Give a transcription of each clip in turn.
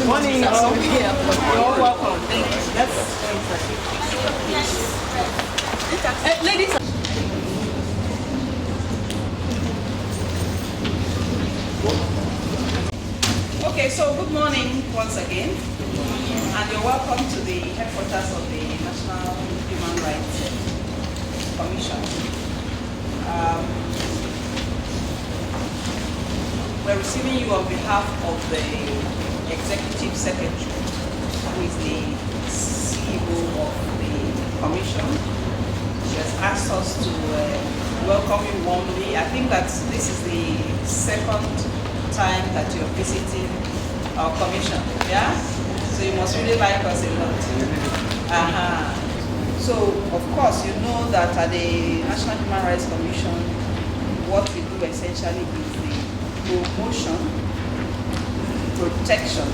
Morning. You're welcome. Thank you. That's ladies. Okay, so good morning once again, and you're welcome to the headquarters of the National Human Rights Commission. We're receiving you on behalf of the Executive Secretary, who is the CEO of the Commission. She has asked us to welcome you warmly. I think that this is the second time that you're visiting our Commission, yeah? So you must really like us a lot. So, of course, you know that at the National Human Rights Commission, what we do essentially is the promotion, protection,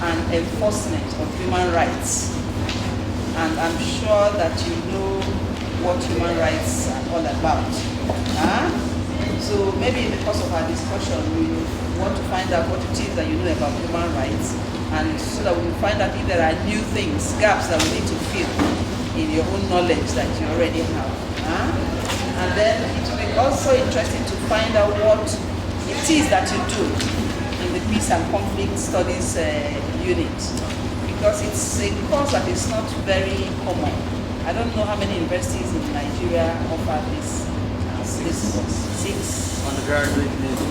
and enforcement of human rights. And I'm sure that you know what human rights are all about. So maybe in the course of our discussion, we want to find out what it is that you know about human rights, and so that we will find out if there are new things, gaps that we need to fill in your own knowledge that you already have. And then it will be also interesting to find out what it is that you do in the Peace and Conflict Studies unit, because it's a course that is not very common. I don't know how many universities in Nigeria offer this course. 6 undergraduate level.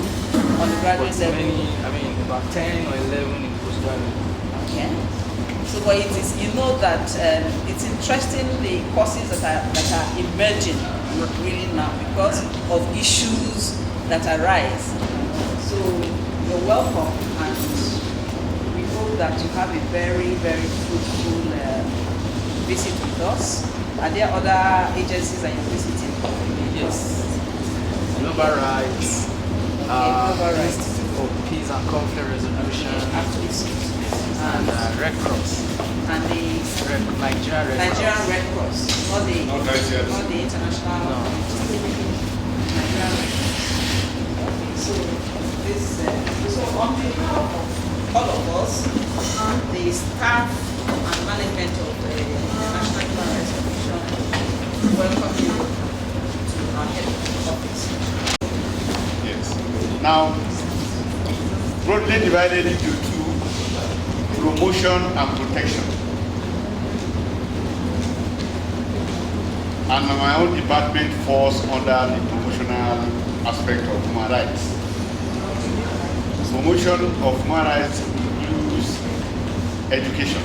Undergraduate level. About 10 or 11 in postgraduate. Okay. So, but it is, you know that it's interesting, the courses that are emerging really now because of issues that arise. So you're welcome, and we hope that you have a very, very fruitful visit with us. Are there other agencies that you're visiting? Yes. Global Rights, Institute for Peace and Conflict Resolution, and Red Cross. And the Nigerian Red Cross, not the international. No. Nigerian Red Cross. Okay, so on behalf of all of us, the staff and management of the National Human Rights Commission, welcome you to our head office. Yes. Now, broadly divided into two: promotion and protection. And my own department falls under the promotional aspect of human rights. Promotion of human rights includes education.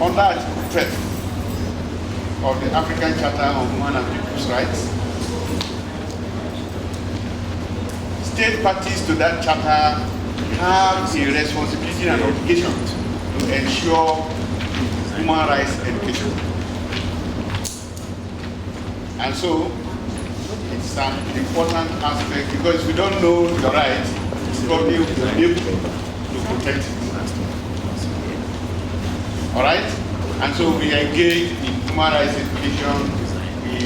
Under Article 12 of the African Charter on Human and People's Rights, state parties to that charter have a responsibility and obligation to ensure human rights education. And so it's an important aspect, because if you don't know your rights, it's probably will be able to protect it. All right? And so we engage in human rights education. We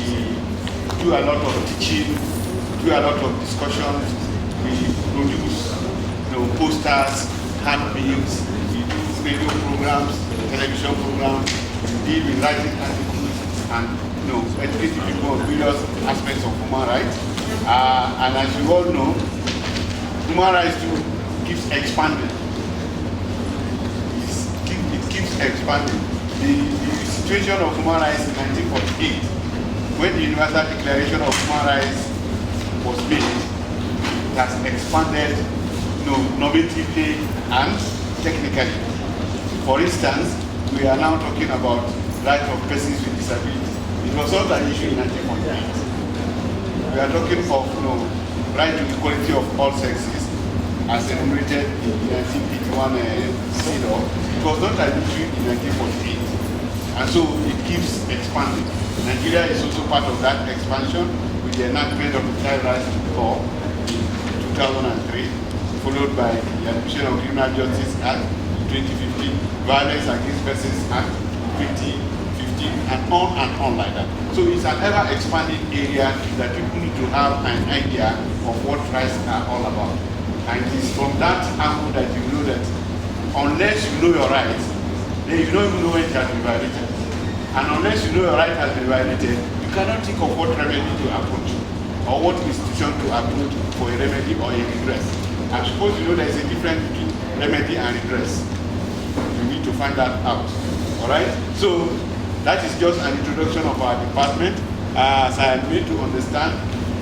do a lot of teaching, do a lot of discussions. We produce posters, handbills, we do radio programs, television programs, we deal with writing articles, and educating people on various aspects of human rights. And as you all know, human rights keeps expanding. It keeps expanding. The situation of human rights in 1948, when the Universal Declaration of Human Rights was made, it has expanded normatively and technically. For instance, we are now talking about rights of persons with disabilities. It was not an issue in 1948. We are talking of right to equality of all sexes as enumerated in the 1981 CEDAW. It was not an issue in 1948. And so it keeps expanding. Nigeria is also part of that expansion with the enactment of the Child Rights Law in 2003, followed by the adoption of the Criminal Justice Act 2015, Violence Against Persons Act 2015, and on like that. So it's an ever-expanding area that people need to have an idea of what rights are all about. And it is from that angle that you know that unless you know your rights, then you don't even know when it has been violated. And unless you know your right has been violated, you cannot think of what remedy to approach or what institution to approach for a remedy or a redress. I suppose you know there is a difference between remedy and redress. You need to find that out. Alright? So that is just an introduction of our department. As I am made to understand,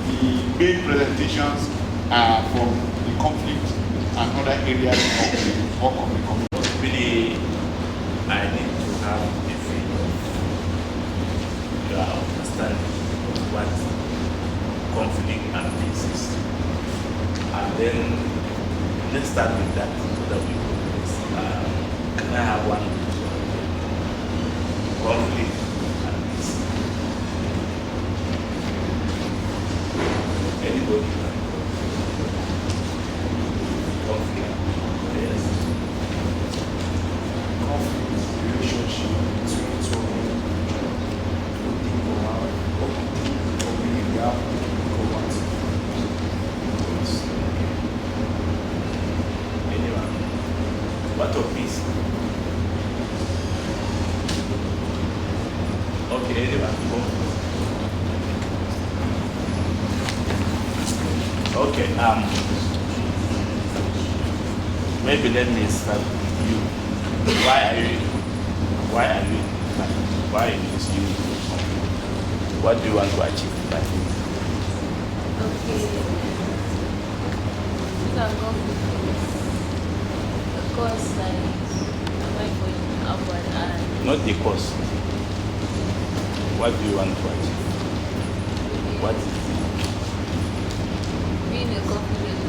the main presentations are from the conflict and other areas of the work of the community. Really, I need to have a feel of your understanding of what conflict and peace is. And then let's start with that so that we progress. Can I have one? Conflict and peace. Anybody? Conflict. Yes. Conflict, relationship between two people or believe they have combat. Anyone? What of peace? Okay, anyone? Okay, maybe let me start with you. Why are you is you? What do you want to achieve by it? Okay. You can go the course like apply for ABUAD and Not the cause. What do you want to achieve? What is it? being a confident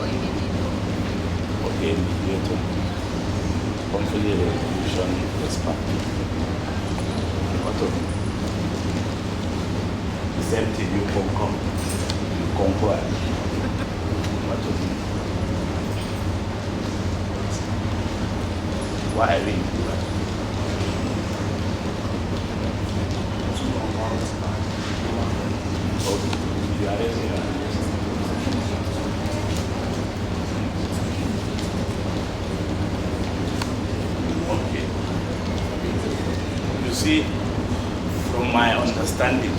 or a mediator. Okay, mediator. Conflict resolution expert. What of it? The same thing you conquer. What of it? Why are we into that? Okay, you are raising your hand. Okay. You see, from my understanding,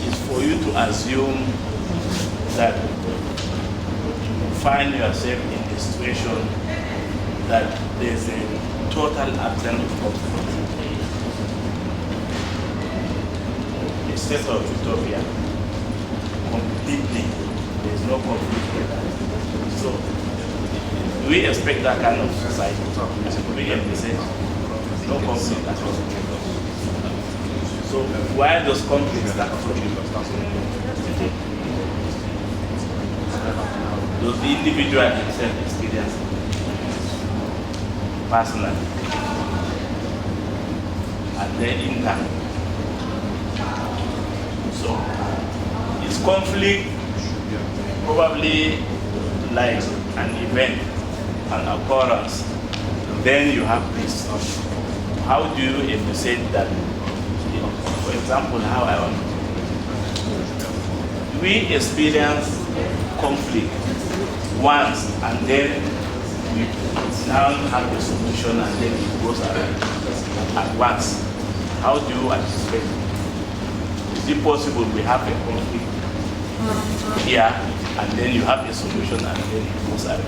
it's for you to assume that you find yourself in a situation that there's a total absence of conflict. A state of utopia. Completely. There's no conflict with that. So, do we expect that kind of society? We envisage no conflict at all. So, why does conflict start from you? Does the individual himself experience it personally? And then internally. So, is conflict probably like an event, an occurrence? Then you have peace. How do you envisage that? For example, how I want to. We experience conflict once and then we now have a solution and then it goes away at once. How do you anticipate? Is it possible we have a conflict here and then you have a solution and then it goes away?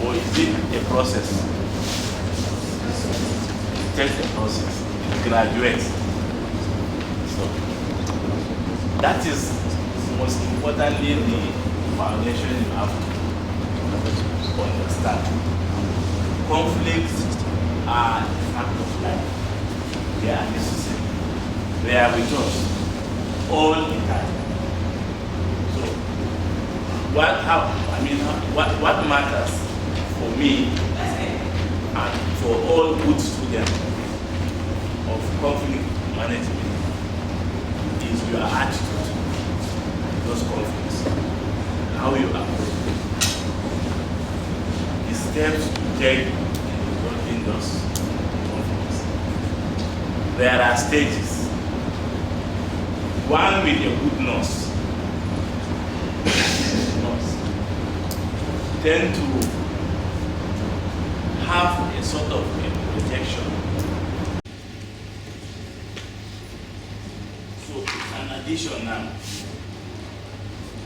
Or is it a process? It takes a process. It graduates. So that is most importantly the foundation you have to understand. Conflicts are a fact of life. They are necessary. They are with us all the time. So what matters for me and for all good students of conflict management is your attitude to those conflicts, how you approach them, the steps you take in resolving those conflicts. There are stages. One with a good nurse tend to have a sort of a protection. So, in addition now,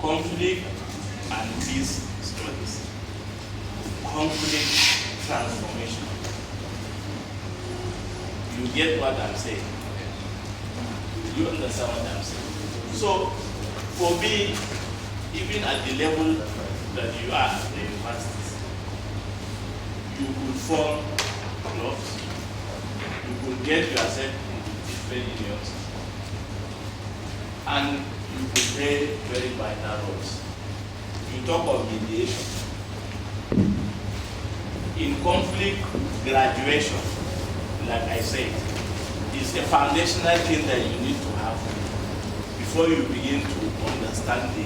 conflict and peace studies, conflict transformation. You get what I'm saying? You understand what I'm saying? So, for me, even at the level that you are at the universities, you could form clubs, you could get yourself into different unions, and you could play very vital roles. You talk of mediation. In conflict, graduation, like I said, is a foundational thing that you need to have before you begin to understand the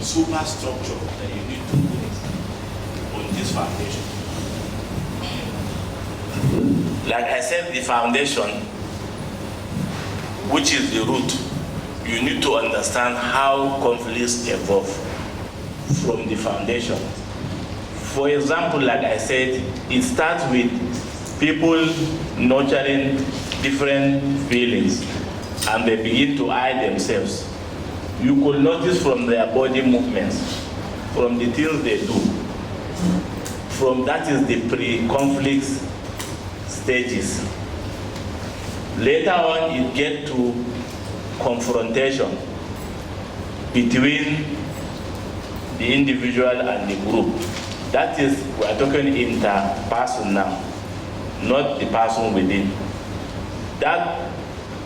superstructure that you need to put on this foundation. Like I said, the foundation, which is the root, you need to understand how conflicts evolve from the foundation. For example, like I said, it starts with people nurturing different feelings and they begin to eye themselves. You could notice from their body movements, from the things they do. From that is the pre-conflict stages. Later on, it gets to confrontation between the individual and the group. That is, we are talking inter-person now, not the person within. That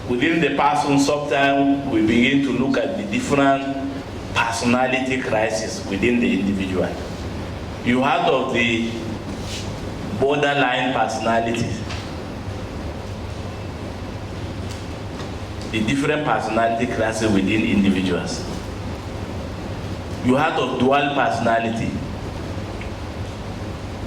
within the person, sometimes we begin to look at the different personality crises within the individual. You heard of the borderline personalities, the different personality crises within individuals. You heard of dual personality.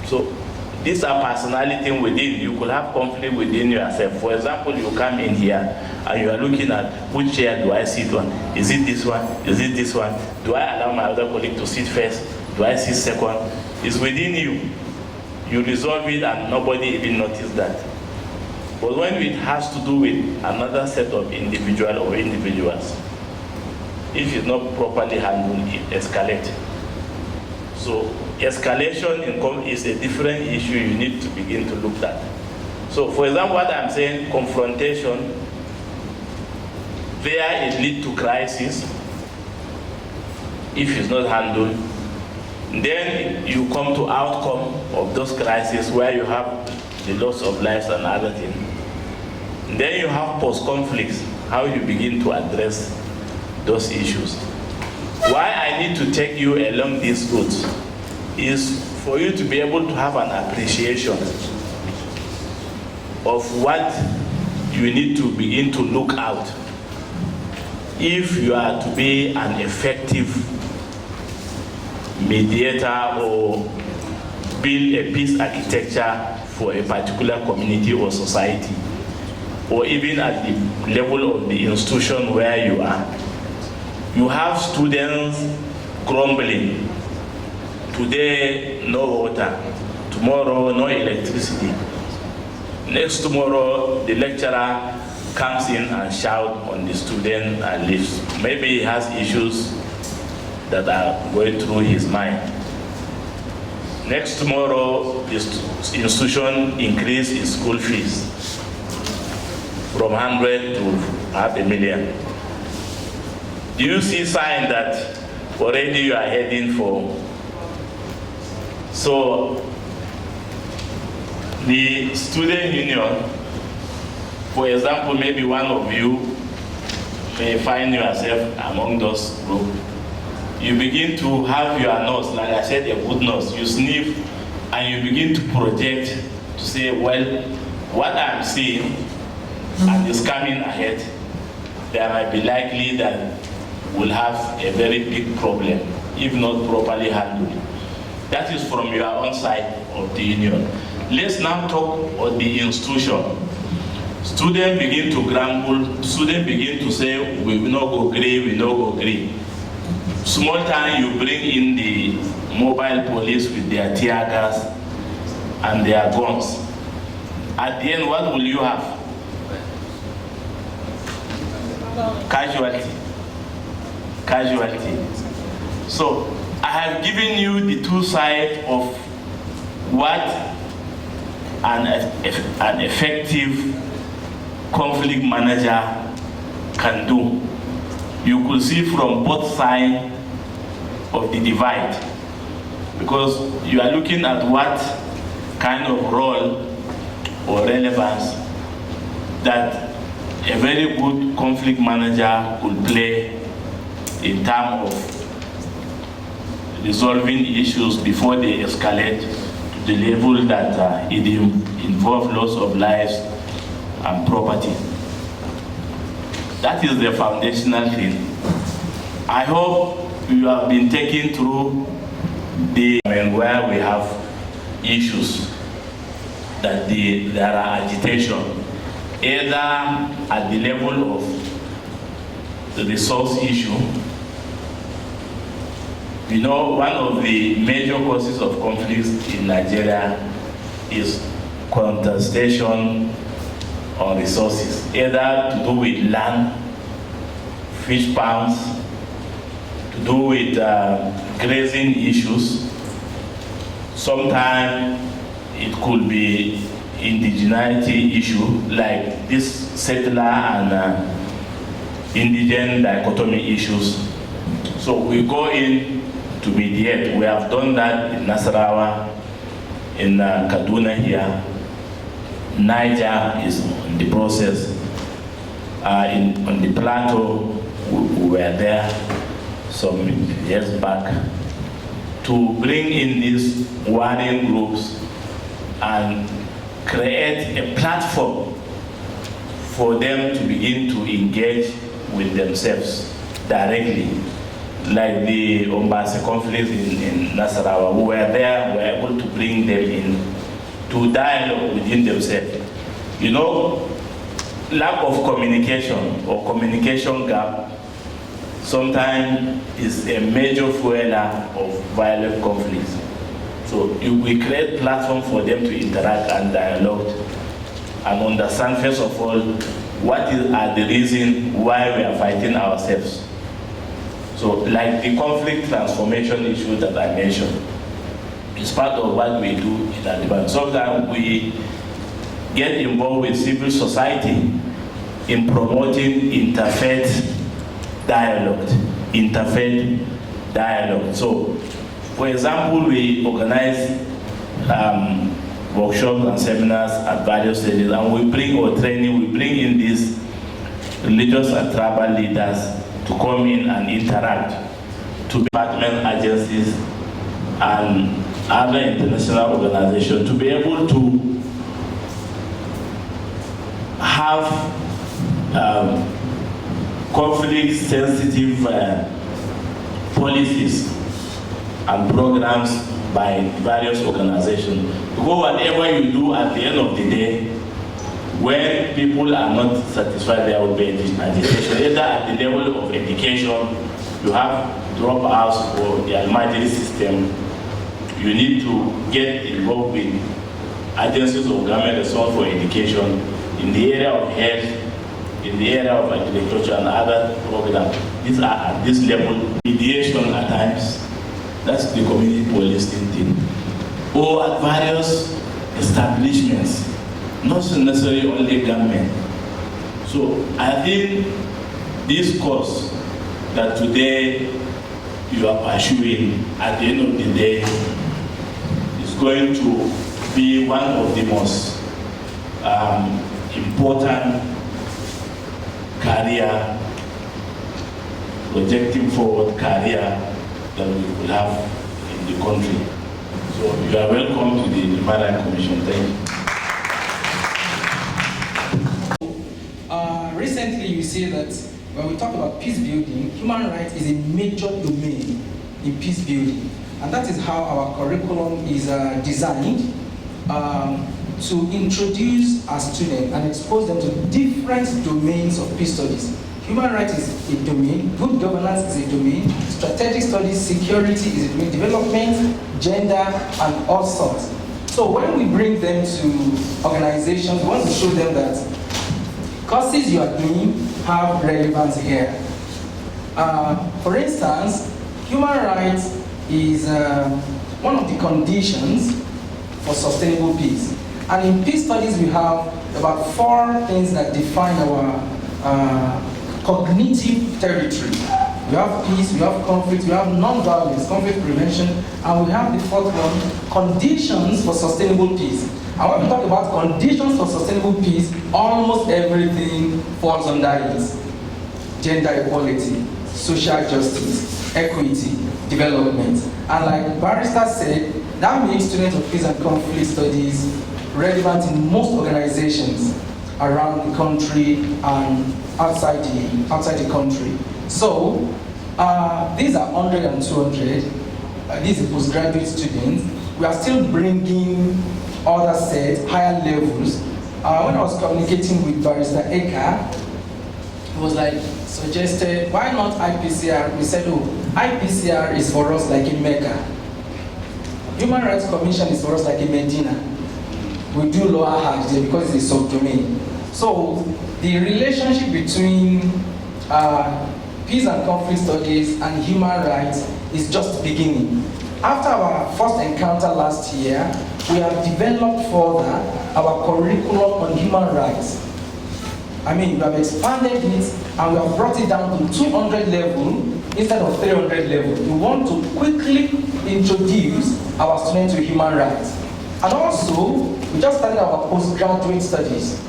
So these are personality within. You could have conflict within yourself. For example, you come in here and you are looking at which chair do I sit on? Is it this one? Is it this one? Do I allow my other colleague to sit first? Do I sit second? It's within you. You resolve it and nobody even notices that. But when it has to do with another set of individual or individuals, if it's not properly handled, it escalates. So escalation is a different issue you need to begin to look at. So for example, what I'm saying, confrontation, there it leads to crisis if it's not handled. Then you come to outcome of those crises where you have the loss of lives and other things. Then you have post-conflicts, how you begin to address those issues. Why I need to take you along these routes is for you to be able to have an appreciation of what you need to begin to look out if you are to be an effective mediator or build a peace architecture for a particular community or society, or even at the level of the institution where you are. You have students grumbling. Today, no water. Tomorrow, no electricity. Next tomorrow, the lecturer comes in and shouts on the student and leaves. Maybe he has issues that are going through his mind. Next tomorrow, the institution increases its school fees from 100 to 500,000. Do you see sign that already you are heading for? So the student union, for example, maybe one of you may find yourself among those groups. You begin to have your nose, like I said, a good nose. You sniff and you begin to project to say, well, what I'm seeing and is coming ahead, there might be likely that we'll have a very big problem if not properly handled. That is from your own side of the union. Let's now talk of the institution. students begin to grumble, students begin to say, we will not go agree, we will not go agree. Small time you bring in the mobile police with their tear gas and their guns. At the end, what will you have? Casualty. Casualty. So, I have given you the two sides of what an effective conflict manager can do. You could see from both sides of the divide, because you are looking at what kind of role or relevance that a very good conflict manager could play in terms of resolving issues before they escalate to the level that it involves loss of lives and property. That is the foundational thing. I hope you have been taken through the where we have issues that there are agitation, either at the level of the resource issue. You know, one of the major causes of conflicts in Nigeria is contestation on resources, either to do with land, fish ponds, to do with grazing issues. Sometimes it could be indigeneity issue, like this settler and indigent dichotomy issues. So we go in to mediate. We have done that in Nasarawa, in Kaduna here. Niger is in the process. On the plateau, we were there some years back to bring in these warring groups and create a platform for them to begin to engage with themselves directly. Like the Ombasi conflict in Nasarawa, we were there, we were able to bring them in to dialogue within themselves. You know, lack of communication or communication gap sometimes is a major fueler of violent conflicts. So we create platform for them to interact and dialogue and understand, first of all, what are the reasons why we are fighting ourselves. So like the conflict transformation issue that I mentioned, it's part of what we do in ABUAD. Sometimes we get involved with civil society in promoting interfaith dialogue. So, for example, we organize workshops and seminars at various stages, and we bring in these religious and tribal leaders to come in and interact, to department agencies and other international organizations, to be able to have conflict-sensitive policies and programs by various organizations. Because whatever you do at the end of the day, when people are not satisfied, there will be agitation. Either at the level of education, you have dropouts for the Almajiri system. You need to get involved with agencies of government responsible for education in the area of health, in the area of agriculture and other programs. These are at this level. Mediation at times, that's the community policing thing. Or at various establishments, not necessarily only government. So I think this course that today you are pursuing, at the end of the day, is going to be one of the most important career, projecting forward career that we will have in the country. So you are welcome to the Human Commission. Thank you. Recently you see that when we talk about peace building, human rights is a major domain in peace building. And that is how our curriculum is designed. to introduce our students and expose them to different domains of peace studies. Human rights is a domain, good governance is a domain, strategic studies, security is a domain, development, gender, and all sorts. So when we bring them to organizations, we want to show them that courses you are doing have relevance here. For instance, human rights is one of the conditions for sustainable peace. And in peace studies, we have about 4 things that define our cognitive territory. We have peace, we have conflict, we have non-violence, conflict prevention, and we have the 4th one, conditions for sustainable peace. And when we talk about conditions for sustainable peace, almost everything falls under it. Gender equality, social justice, equity, development. And like Barrister said, that makes students of peace and conflict studies relevant in most organizations around the country and outside the country. So these are 100 and 200. These are postgraduate students. We are still bringing other sets, higher levels. When I was communicating with Barrister Eka, he was like, suggested, why not IPCR? We said, oh, IPCR is for us like a Mecca. Human Rights Commission is for us like a Medina. We do lower Hajj there because it's a subdomain. So the relationship between peace and conflict studies and human rights is just beginning. After our first encounter last year, we have developed further our curriculum on human rights. I mean, we have expanded it and we have brought it down to 200 level instead of 300 level. We want to quickly introduce our students to human rights. And also, we just started our postgraduate studies.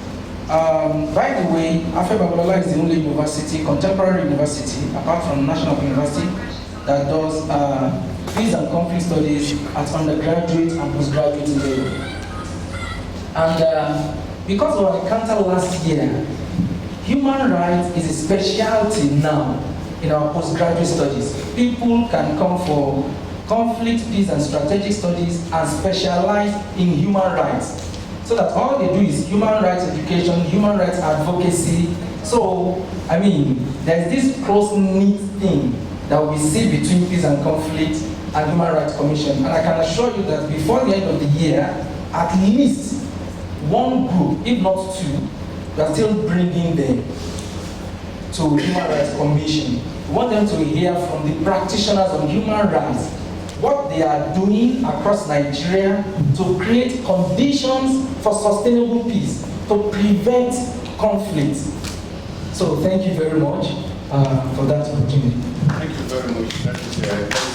By the way, Afe Babalola is the only university, contemporary university, apart from National University, that does peace and conflict studies at undergraduate and postgraduate level. And because of our encounter last year, human rights is a specialty now in our postgraduate studies. People can come for conflict, peace, and strategic studies and specialize in human rights. So that all they do is human rights education, human rights advocacy. So, I mean, there's this close-knit thing that we see between peace and conflict and Human Rights Commission. And I can assure you that before the end of the year, at least one group, if not 2, we are still bringing them to Human Rights Commission. We want them to hear from the practitioners of human rights what they are doing across Nigeria to create conditions for sustainable peace, to prevent conflict. So thank you very much for that opportunity. Thank you very much. That is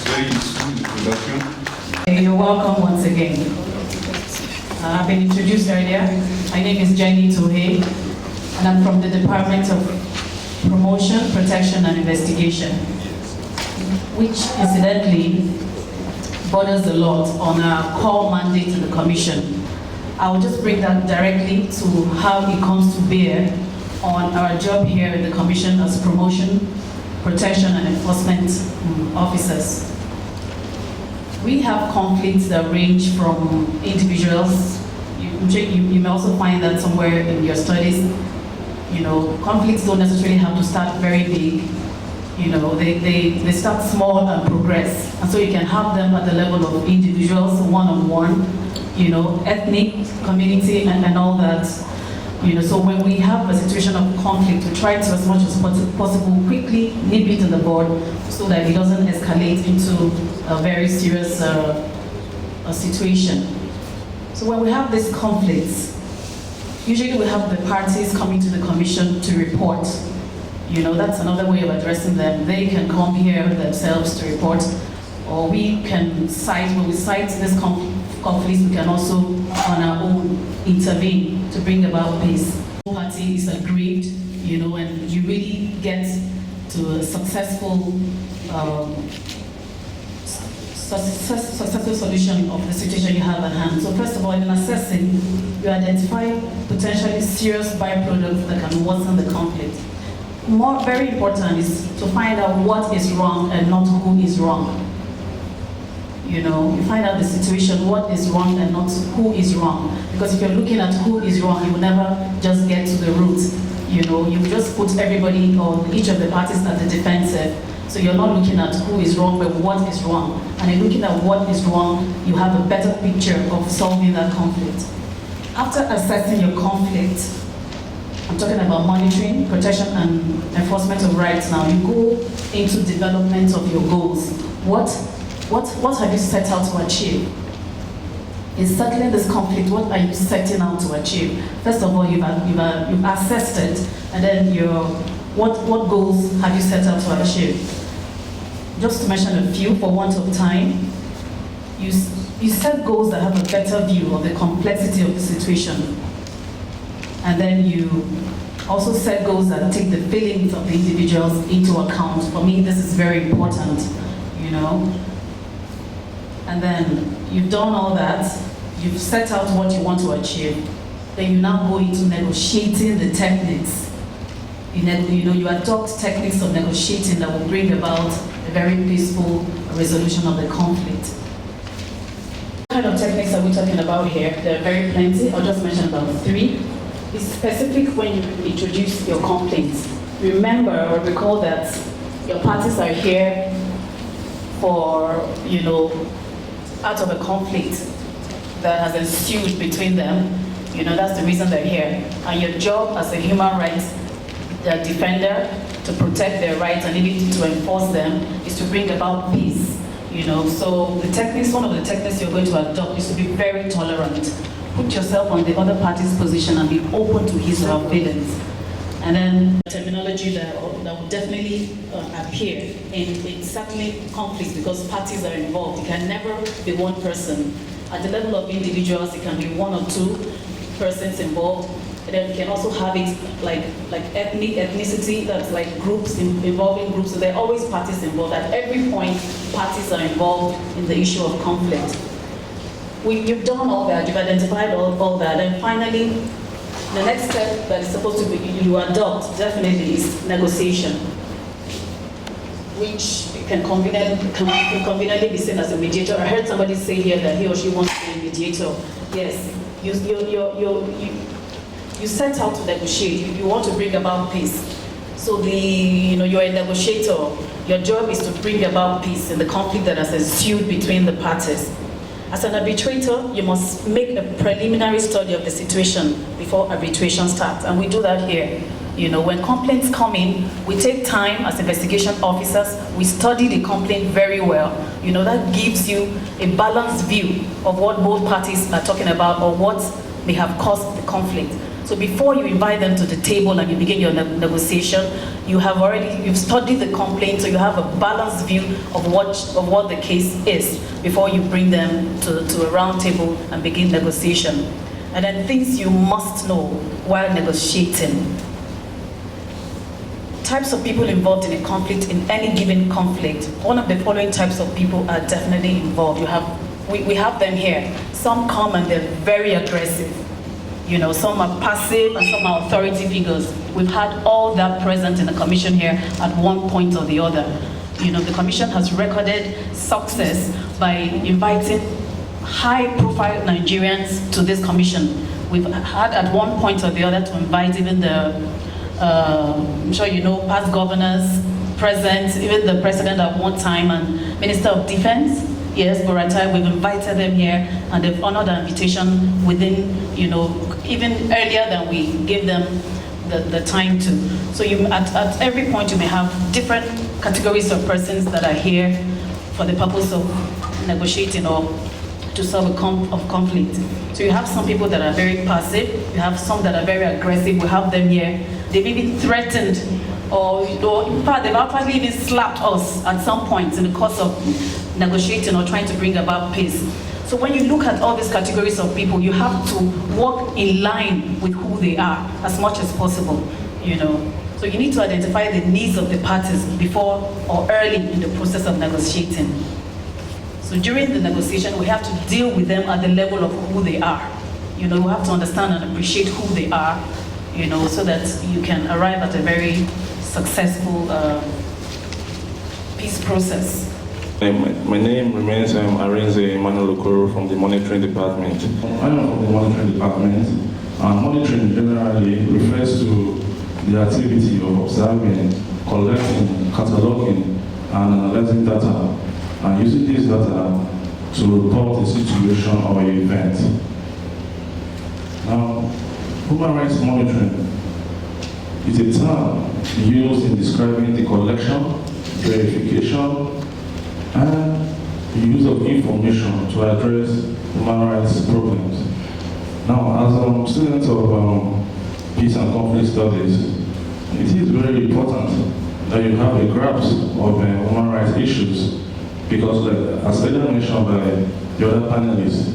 very useful introduction. You're welcome once again. I've been introduced earlier. My name is Jenny Tohe, and I'm from the Department of Promotion, Protection, and Investigation, which incidentally borders a lot on our core mandate to the Commission. I will just bring that directly to how it comes to bear on our job here in the Commission as promotion, protection, and enforcement officers. We have conflicts that range from individuals. You may also find that somewhere in your studies, conflicts don't necessarily have to start very big. They start small and progress. And so you can have them at the level of individuals, one-on-one, ethnic, community, and all that. So when we have a situation of conflict, we try to, as much as possible, quickly nip it in the bud so that it doesn't escalate into a very serious situation. So when we have these conflicts, usually we have the parties coming to the Commission to report. That's another way of addressing them. They can come here themselves to report, or we can cite, when we cite this conflicts, we can also on our own intervene to bring about peace. Party is aggrieved, and you really get to a successful solution of the situation you have at hand. So first of all, in assessing, you identify potentially serious byproducts that can worsen the conflict. Very important is to find out what is wrong and not who is wrong. You know, you find out the situation, what is wrong and not who is wrong. Because if you're looking at who is wrong, you will never just get to the root. You know, you just put everybody or each of the parties at the defensive. So you're not looking at who is wrong, but what is wrong. And in looking at what is wrong, you have a better picture of solving that conflict. After assessing your conflict, I'm talking about monitoring, protection, and enforcement of rights now. You go into development of your goals. What have you set out to achieve? In settling this conflict, what are you setting out to achieve? First of all, you've assessed it, and then what goals have you set out to achieve? Just to mention a few for want of time, you set goals that have a better view of the complexity of the situation. And then you also set goals that take the feelings of the individuals into account. For me, this is very important, you know. And then you've done all that, you've set out what you want to achieve, then you now go into negotiating the techniques. You adopt techniques of negotiating that will bring about a very peaceful resolution of the conflict. What kind of techniques are we talking about here? There are very plenty. I'll just mention about 3. It's specific when you introduce your complaints. Remember or recall that your parties are here for, out of a conflict that has ensued between them. That's the reason they're here. And your job as a human rights defender to protect their rights and even to enforce them is to bring about peace. So the techniques, one of the techniques you're going to adopt is to be very tolerant. Put yourself on the other party's position and be open to his or her feelings. And then terminology that will definitely appear in settling conflicts because parties are involved. It can never be one person. At the level of individuals, it can be 1 or 2 persons involved. And then you can also have it like ethnicity, that's like groups, involving groups. So there are always parties involved. At every point, parties are involved in the issue of conflict. You've done all that, you've identified all that, and finally, the next step that is supposed to be you adopt definitely is negotiation, which can conveniently be seen as a mediator. I heard somebody say here that he or she wants to be a mediator. Yes, you set out to negotiate. You want to bring about peace. So you're a negotiator. Your job is to bring about peace in the conflict that has ensued between the parties. As an arbitrator, you must make a preliminary study of the situation before arbitration starts, and we do that here. When complaints come in, we take time as investigation officers, we study the complaint very well. That gives you a balanced view of what both parties are talking about or what may have caused the conflict. So before you invite them to the table and you begin your negotiation, you've studied the complaint, so you have a balanced view of what the case is before you bring them to a round table and begin negotiation. And then things you must know while negotiating. Types of people involved in a conflict, in any given conflict. One of the following types of people are definitely involved. We have them here. Some come and they're very aggressive. Some are passive and some are authority figures. We've had all that present in the commission here at one point or the other. The commission has recorded success by inviting high-profile Nigerians to this commission. We've had at one point or the other to invite even the, I'm sure past governors, present, even the president at one time, and Minister of Defense. Yes, Boratai, we've invited them here, and they've honored our invitation within, even earlier than we gave them the time to. So at every point you may have different categories of persons that are here for the purpose of negotiating or to solve a conflict. So you have some people that are very passive, you have some that are very aggressive, we have them here. They've even threatened or in fact they've actually even slapped us at some point in the course of negotiating or trying to bring about peace. So when you look at all these categories of people, you have to walk in line with who they are as much as possible, So you need to identify the needs of the parties before or early in the process of negotiating. So during the negotiation, we have to deal with them at the level of who they are. We have to understand and appreciate who they are, so that you can arrive at a very successful peace process. My name remains Arinze Emmanuel Okoro from the Monitoring Department. I am from the Monitoring Department, and monitoring generally refers to the activity of observing, collecting, cataloging, and analyzing data, and using this data to report a situation or an event. Now, human rights monitoring is a term used in describing the collection, verification, and the use of information to address human rights problems. Now, as students of peace and conflict studies, it is very important that you have a grasp of human rights issues, because, as earlier mentioned by the other panelists,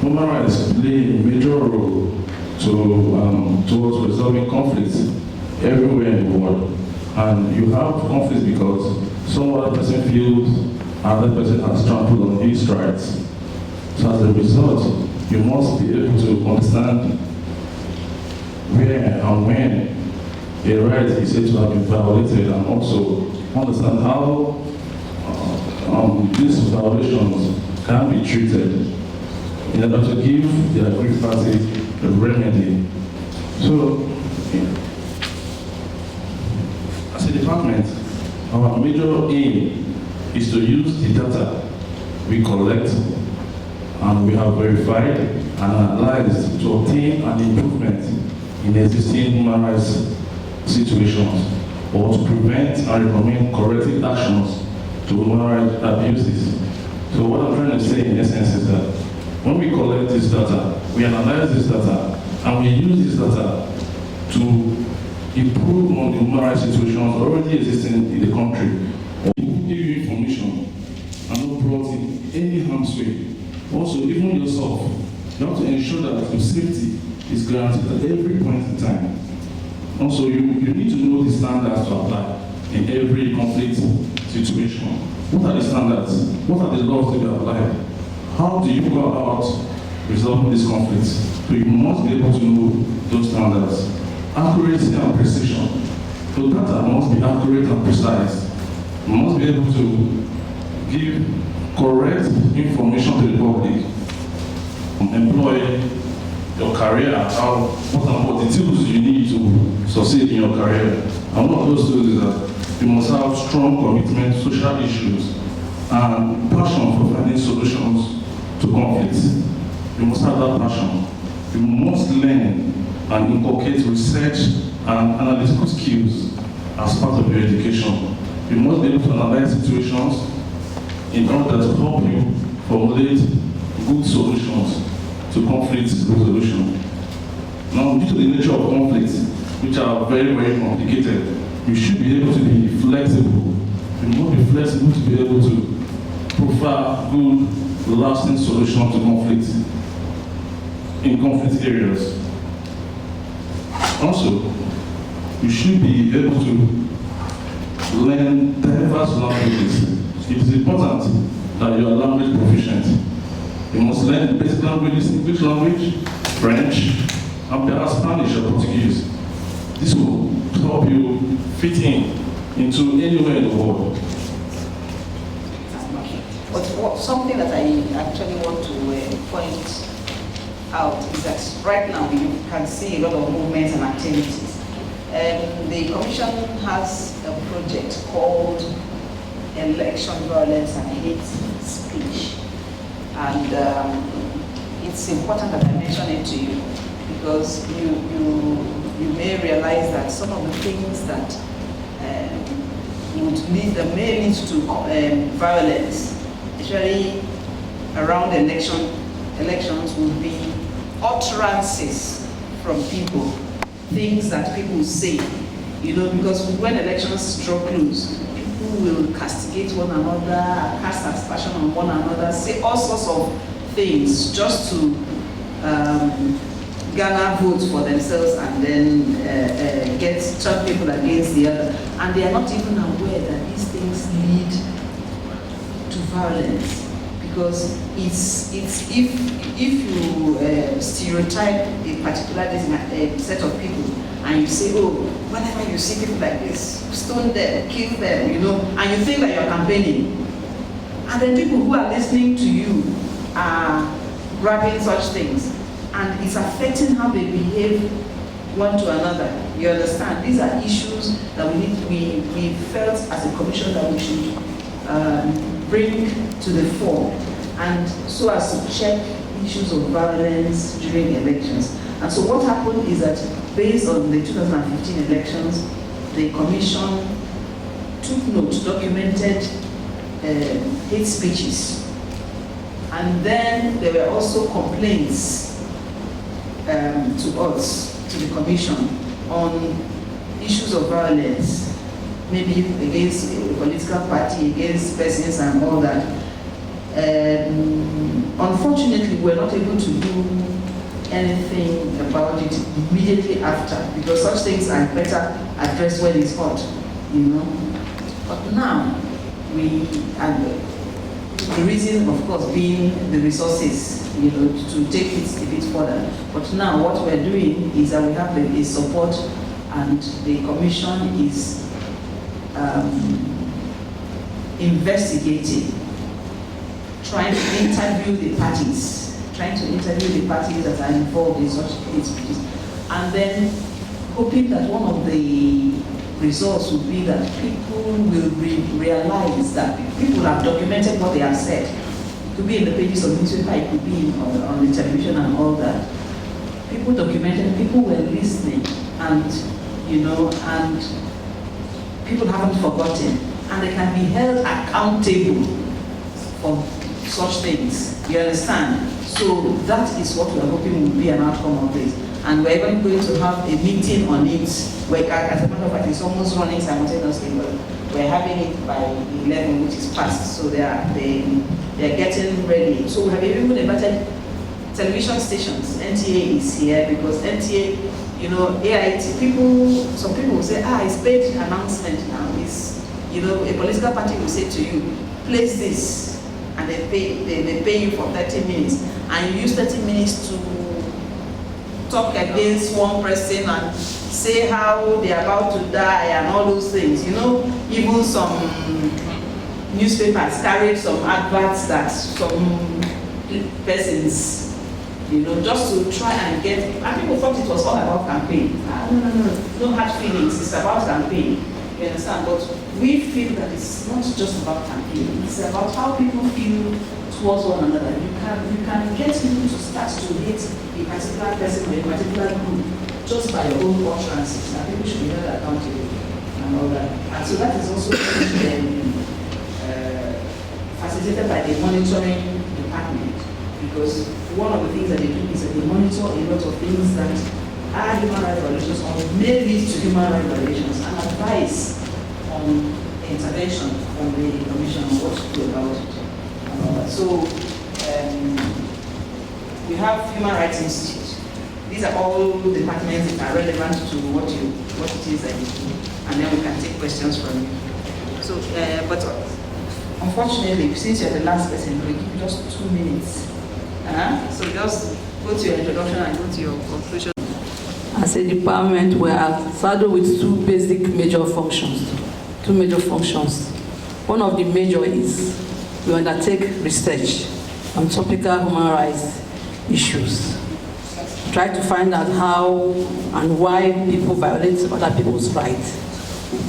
human rights play a major role towards resolving conflicts everywhere in the world. And you have conflicts because some other person feels another person has trampled on his rights. So as a result, you must be able to understand where and when a right is said to have been violated, and also understand how these violations can be treated in order to give the aggrieved party a remedy. So, as a department, our major aim is to use the data we collect and we have verified and analyzed to obtain an improvement in existing human rights situations, or to prevent and recommend corrective actions to human rights abuses. So what I'm trying to say in essence is that when we collect this data, we analyze this data, and we use this data to improve on the human rights situations already existing in the country. People give you information and not brought in any harm's way. Also, even yourself, you have to ensure that your safety is guaranteed at every point in time. Also, you need to know the standards to apply in every conflict situation. What are the standards? What are the laws to be applied? How do you go about resolving these conflicts? So you must be able to know those standards. Accuracy and precision. So data must be accurate and precise. You must be able to give correct information to the public. Employ your career, what the tools you need to succeed in your career. And one of those tools is that you must have strong commitment to social issues and passion for finding solutions to conflicts. You must have that passion. You must learn and inculcate research and analytical skills as part of your education. You must be able to analyze situations in order to help you formulate good solutions to conflict resolution. Now, due to the nature of conflicts, which are very, very complicated, you should be able to be flexible. You must be flexible to be able to provide good, lasting solutions to conflicts in conflict areas. Also, you should be able to learn diverse languages. It is important that you are language proficient. You must learn basic languages, English language, French, and perhaps Spanish or Portuguese. This will help you fit into anywhere in the world. But something that I actually want to point out is that right now you can see a lot of movements and activities. The Commission has a project called Election Violence and Hate Speech. And it's important that I mention it to you, because you may realize that some of the things that may lead to violence, especially around elections, would be utterances from people, things that people say, because when elections draw close, people will castigate one another, cast aspersion on one another, say all sorts of things just to garner votes for themselves, and then turn people against the other. And they are not even aware that these things lead to violence. Because it's if you stereotype a particular set of people, and you say, oh, whenever you see people like this, stone them, kill them, and you think that you're campaigning, And then people who are listening to you are grabbing such things, and it's affecting how they behave one to another. You understand? These are issues that we felt as a commission that we should bring to the fore, and so as to check issues of violence during elections. And so what happened is that based on the 2015 elections, the commission took note, documented hate speeches. And then there were also complaints to us, to the commission, on issues of violence, maybe against a political party, against persons and all that. Unfortunately, we're not able to do anything about it immediately after, because such things are better addressed when it's hot, you know. But now, and the reason, of course, being the resources, you know, to take it a bit further. But now what we're doing is that we have a support, and the commission is investigating, trying to interview the parties that are involved in such hate speeches, and then hoping that one of the results would be that people will realize that people have documented what they have said. It could be in the pages of newspaper, it could be on the television and all that. People documented, people were listening, and you know, and people haven't forgotten, and they can be held accountable for such things. You understand? So that is what we are hoping will be an outcome of this. And we're even going to have a meeting on it, where, as a matter of fact, it's almost running simultaneously, but we're having it by 11, which is past, so they're getting ready. So we have even invited television stations. NTA is here, because NTA, you know, AIT, some people will say, it's paid announcement now. It's, you know, a political party will say to you, place this, and they pay you for 30 minutes, and you use 30 minutes to talk against one person and say how they're about to die and all those things. You know, even some newspapers carried some adverts that some persons, you know, just to try and get, and people thought it was all about campaign. No hard feelings, it's about campaign. You understand? But we feel that it's not just about campaign, it's about how people feel towards one another. You can get people to start to hate a particular person or a particular group just by your own utterances, and people should be held accountable and all that. And so that is also facilitated by the monitoring department, because one of the things that they do is that they monitor a lot of things that are human rights violations or may lead to human rights violations, and advise on intervention from the commission on what to do about it. So we have Human Rights Institute. These are all departments that are relevant to what it is that you do, and then we can take questions from you. So, but unfortunately, since you're the last person, we give you just 2 minutes. So just go to your introduction and go to your conclusion. As a department, we are saddled with two major functions. One of the major is we undertake research on topical human rights issues. Try to find out how and why people violate other people's rights.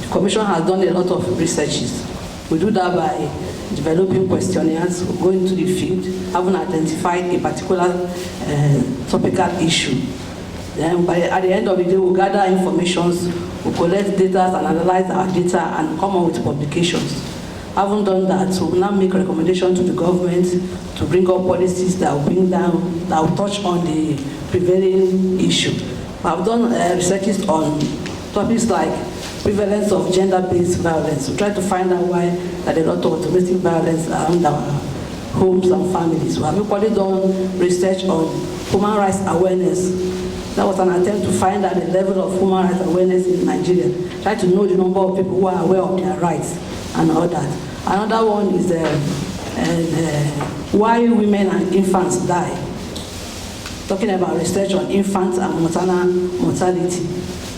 The Commission has done a lot of researches. We do that by developing questionnaires, going to the field, having identified a particular topical issue. Then at the end of the day, we gather information, we collect data and analyze our data and come up with publications. Having done that, we will now make recommendations to the government to bring up policies that will touch on the prevailing issue. I've done researches on topics like prevalence of gender-based violence. We try to find out why there are a lot of domestic violence around our homes and families. We have equally done research on human rights awareness. That was an attempt to find out the level of human rights awareness in Nigeria. Try to know the number of people who are aware of their rights and all that. Another one is why women and infants die. Talking about research on infants and maternal mortality.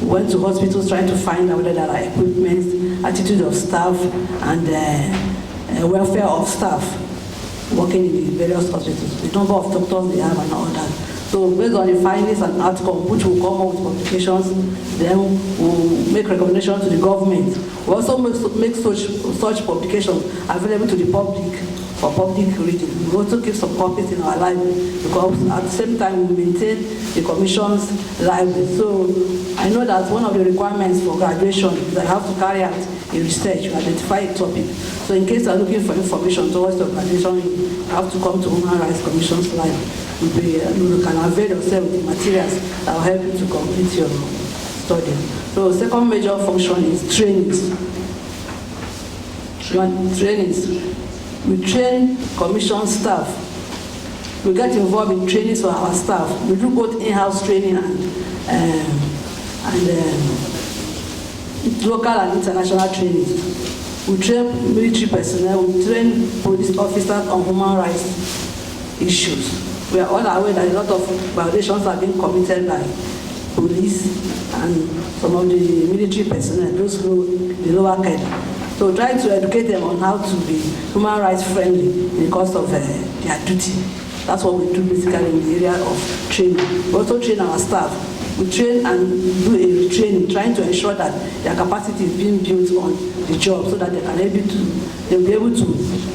We went to hospitals trying to find out whether there are equipment, attitude of staff, and welfare of staff working in the various hospitals, the number of doctors they have and all that. So based on the findings and outcome, which will come up with publications, then we'll make recommendations to the government. We also make such publications available to the public for public reading. We also keep some copies in our library because at the same time we maintain the Commission's library. So I know that one of the requirements for graduation is that I have to carry out a research to identify a topic. So in case you're looking for information towards your graduation, you have to come to Human Rights Commission's library. You can avail yourself with the materials that will help you to complete your study. So the second major function is trainings. Trainings. We train Commission staff. We get involved in trainings for our staff. We do both in-house training and local and international trainings. We train military personnel. We train police officers on human rights issues. We are all aware that a lot of violations are being committed by police and some of the military personnel, those who the lower cadre. So try to educate them on how to be human rights friendly in the course of their duty. That's what we do basically in the area of training. We also train our staff. We train and do a retraining, trying to ensure that their capacity is being built on the job so that they'll be able to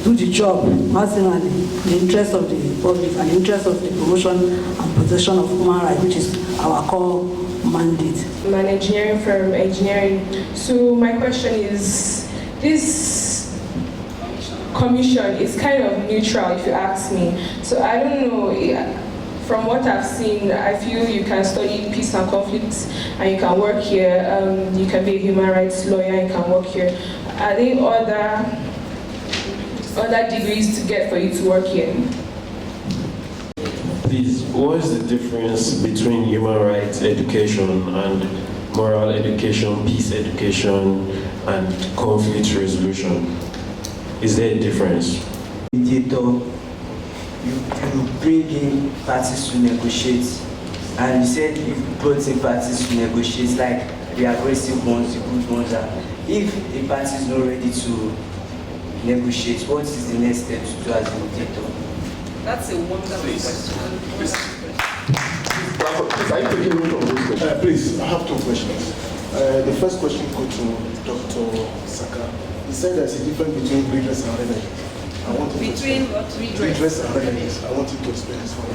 do the job maximally in the interest of the public and the interest of the promotion and protection of human rights, which is our core mandate. I'm an engineering firm, engineering. So my question is, this commission is kind of neutral if you ask me. So I don't know, from what I've seen, I feel you can study peace and conflicts and you can work here. You can be a human rights lawyer, you can work here. Are there other degrees to get for you to work here? Please, what is the difference between human rights education and moral education, peace education, and conflict resolution? Is there a difference? You bring in parties to negotiate, and you said you brought in parties to negotiate, like the aggressive ones, the good ones. If the party is not ready to negotiate, what is the next step to do as a mediator? That's a wonderful question. Please, are you taking note of those questions? Please, I have two questions. The first question goes to Dr. Saka. He said there's a difference between redress and remedy. Between what? Redress and remedies. I want you to explain this one.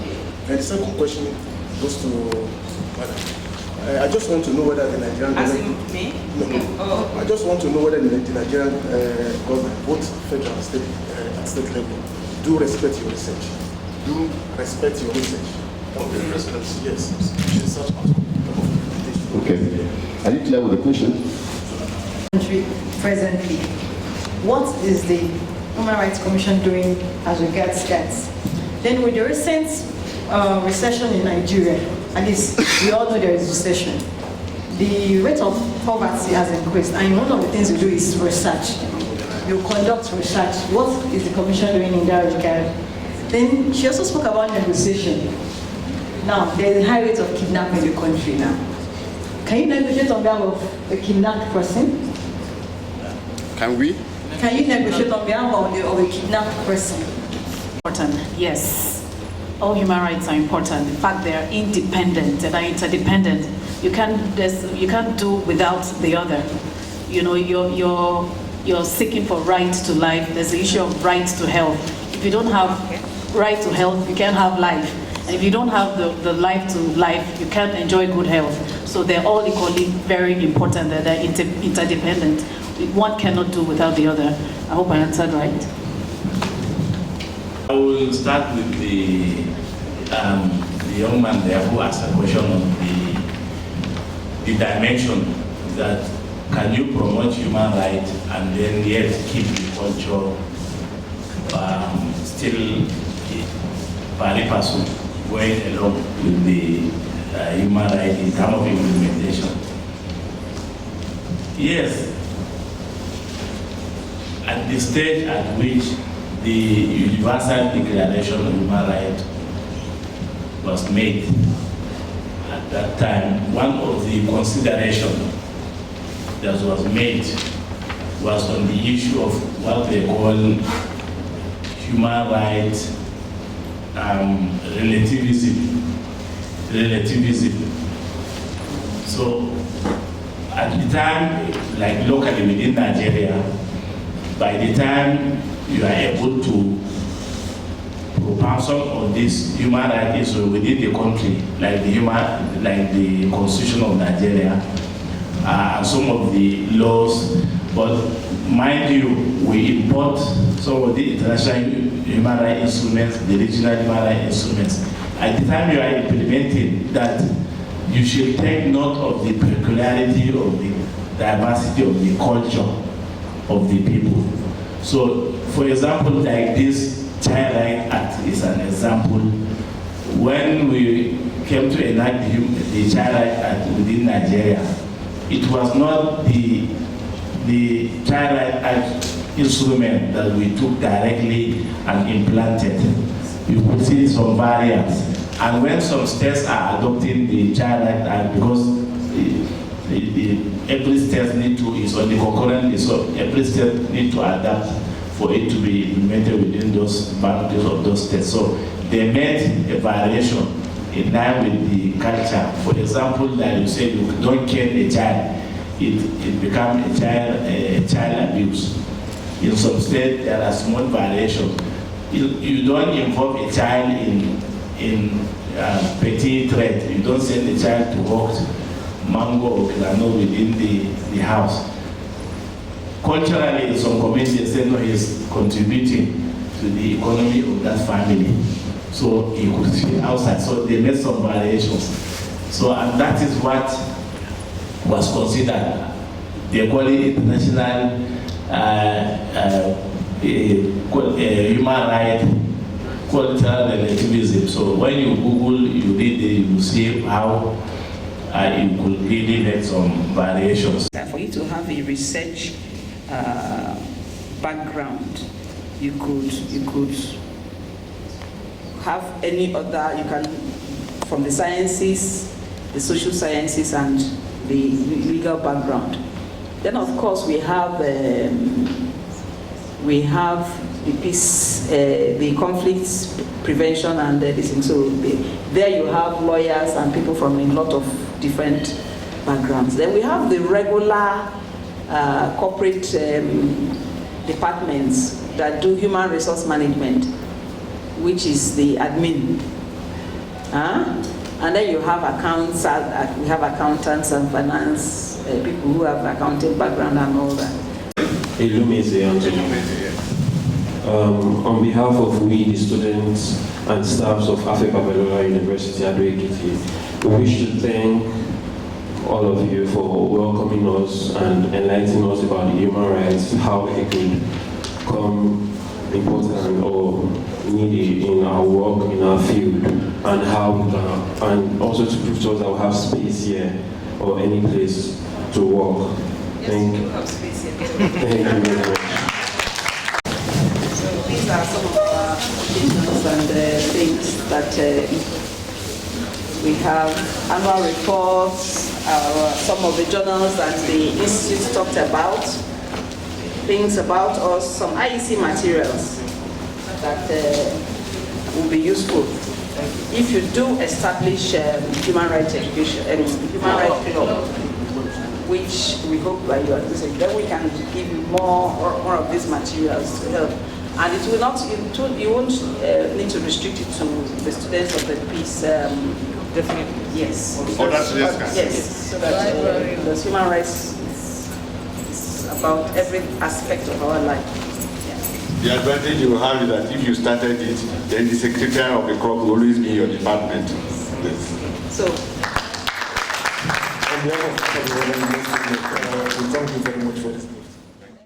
Okay. And the second question goes to Madam. I just want to know whether the Nigerian government... me? No. Oh. I just want to know whether the Nigerian government, both federal and state level, do respect your research. Do respect your research. Okay, respect. Yes. Okay. Are you clear with the question? Presently, what is the Human Rights Commission doing as regards that? Then with the recent recession in Nigeria, at least we all know there is recession, the rate of poverty has increased, and one of the things we do is research. You conduct research. What is the Commission doing in that regard? Then she also spoke about negotiation. Now, there is a high rate of kidnapping in the country now. Can you negotiate on behalf of a kidnapped person? Can we? Can you negotiate on behalf of a kidnapped person? Important, yes. All human rights are important. In fact, they are independent and are interdependent. You can't do without the other. You know, you're seeking for right to life. There's the issue of right to health. If you don't have right to health, you can't have life. And if you don't have the life to life, you can't enjoy good health. So they're all equally very important. They're interdependent. One cannot do without the other. I hope I answered right. I will start with the young man there who asked a question on the dimension that can you promote human rights and then yet keep the culture still pari passu going along with the human rights in terms of implementation. Yes, at the stage at which the Universal Declaration of Human Rights was made, at that time, one of the considerations that was made was on the issue of what they call human rights relativism. So at the time, like locally within Nigeria, by the time you are able to propound some of these human rights issues within the country, like the Constitution of Nigeria, and some of the laws, but mind you, we import some of the international human rights instruments, the regional human rights instruments. At the time you are implementing that, you should take note of the peculiarity of the diversity of the culture of the people. So, for example, like this Child Rights Act is an example. When we came to enact the Child Rights Act within Nigeria, it was not the Child Rights Act instrument that we took directly and implanted. You could see some variants. And when some states are adopting the Child Rights Act, because every state is on the concurrent, so every state need to adapt for it to be implemented within those boundaries of those states. So they made a variation in line with the culture. For example, like you say, you don't kill a child, it becomes a child abuse. In some states, there are small variations. You don't involve a child in petty trade. You don't send the child to work mango or granola within the house. Culturally, in some communities, they know he's contributing to the economy of that family. So he could be outside. So they made some variations. So, and that is what was considered. They call it international human rights cultural relativism. So when you Google, you read it, you see how you could really make some variations. For you to have a research background, you could have any other, you can, from the sciences, the social sciences, and the legal background. Then of course we have the peace, the conflicts prevention and this thing. So there you have lawyers and people from a lot of different backgrounds. Then we have the regular corporate departments that do human resource management, which is the admin. And then you have accounts, we have accountants and finance people who have accounting background and all that. On behalf of we, the students and staffs of Afe Babalola University Ado-Ekiti, we wish to thank all of you for welcoming us and enlightening us about the human rights, how it could come important or needy in our work, in our field, and how we can, and also to prove to us that we have space here or any place to work. Thank you. Thank you very much. These are some of our occasions and things that we have. Annual reports, some of the journals that the Institute talked about, things about us, some IEC materials that will be useful. If you do establish human rights education and human rights club, which we hope by your decision, then we can give you more of these materials to help. And it will not, you won't need to restrict it to the students of the peace. Definitely. Yes. Other students can. Yes. So that because human rights is about every aspect of our life. Yeah. The advantage you have is that if you started it, then the secretary of the club will always be in your department. Yes. So. On behalf of everyone, we thank you very much for this.